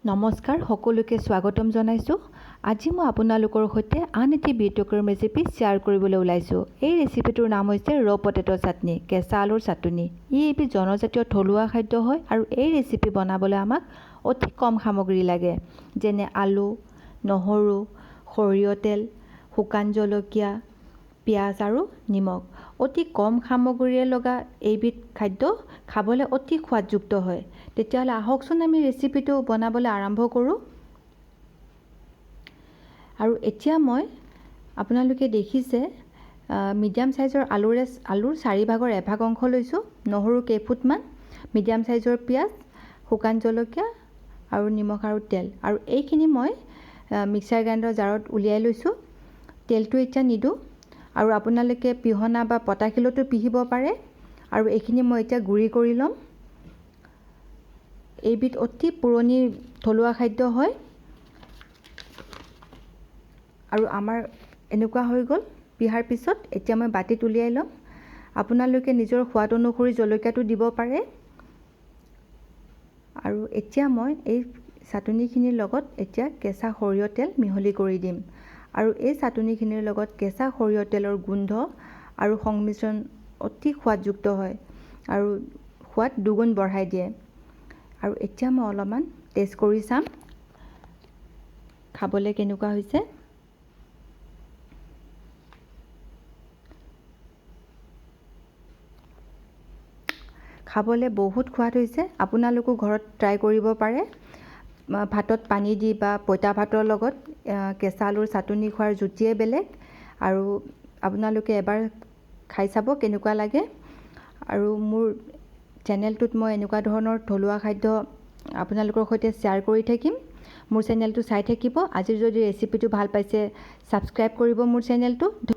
নমস্কাৰ, সকলোকে স্বাগতম জনাইছোঁ। আজি মই আপোনালোকৰ সৈতে আন এটি ব্যতিক্ৰম ৰেচিপি শ্বেয়াৰ কৰিবলৈ ওলাইছোঁ। এই ৰেচিপিটোৰ নাম হৈছে ৰ' পটেটো চাটনি, কেঁচা আলুৰ চাটনি। ই এবিধ জনজাতীয় থলুৱা খাদ্য হয় আৰু এই ৰেচিপি বনাবলৈ আমাক অতি কম সামগ্ৰী লাগে, যেনে আলু, নহৰু, সৰিয়হ তেল, শুকান জলকীয়া, পিঁয়াজ আৰু নিমখ। অতি কম সামগ্ৰীৰে লগা এইবিধ খাদ্য খাবলৈ অতি সোৱাদযুক্ত হয়। তেতিয়াহ'লে আহকচোন আমি ৰেচিপিটো বনাবলৈ আৰম্ভ কৰোঁ। আৰু এতিয়া মই আপোনালোকে দেখিছে মিডিয়াম চাইজৰ আলুৰ 4 ভাগৰ 1 ভাগ অংশ লৈছোঁ, নহৰু কেইফুটমান, মিডিয়াম চাইজৰ পিঁয়াজ, শুকান জলকীয়া আৰু নিমখ আৰু তেল। আৰু এইখিনি মই মিক্সাৰ গ্ৰাইণ্ডাৰ জাৰত উলিয়াই লৈছোঁ। তেলটো এতিয়া নিদিওঁ আৰু আপোনালোকে পিহনা বা পটাশিলতো পিহিব পাৰে। আৰু এইখিনি মই এতিয়া গুড়ি কৰি ল'ম। এইবিধ অতি পুৰণি থলুৱা খাদ্য হয় আৰু আমাৰ এনেকুৱা হৈ গ'ল। পিহাৰ পিছত এতিয়া মই বাতিত উলিয়াই ল'ম। আপোনালোকে নিজৰ সোৱাদ অনুসৰি জলকীয়াটো দিব পাৰে। আৰু এতিয়া মই এই চাটনিখিনিৰ লগত এতিয়া কেঁচা সৰিয়হ তেল মিহলি কৰি দিম। আৰু এই চাটনিখিনিৰ লগত কেঁচা সৰিয়হ তেলৰ গোন্ধ আৰু সংমিশ্ৰণ অতি সোৱাদযুক্ত হয় আৰু সোৱাদ দুগুণ বঢ়াই দিয়ে। আৰু এতিয়া মই অলপমান টেষ্ট কৰি চাম খাবলৈ কেনেকুৱা হৈছে। খাবলৈ বহুত সোৱাদ হৈছে। আপোনালোকো ঘৰত ট্ৰাই কৰিব পাৰে। ভাতত পানী দি বা পঁইতা ভাতৰ লগত কেঁচা আলুৰ চাটনি খোৱাৰ জুতিয়ে বেলেগ। আৰু আপোনালোকে এবাৰ খাই চাব কেনেকুৱা লাগে। আৰু মোৰ চেনেলটোত মই এনেকুৱা ধৰণৰ থলুৱা খাদ্য আপোনালোকৰ সৈতে শ্বেয়াৰ কৰি থাকিম। মোৰ চেনেলটো চাই থাকিব। আজি যদি ৰেচিপিটো ভাল পাইছে, ছাবস্ক্ৰাইব কৰিব মোৰ চেনেলটো।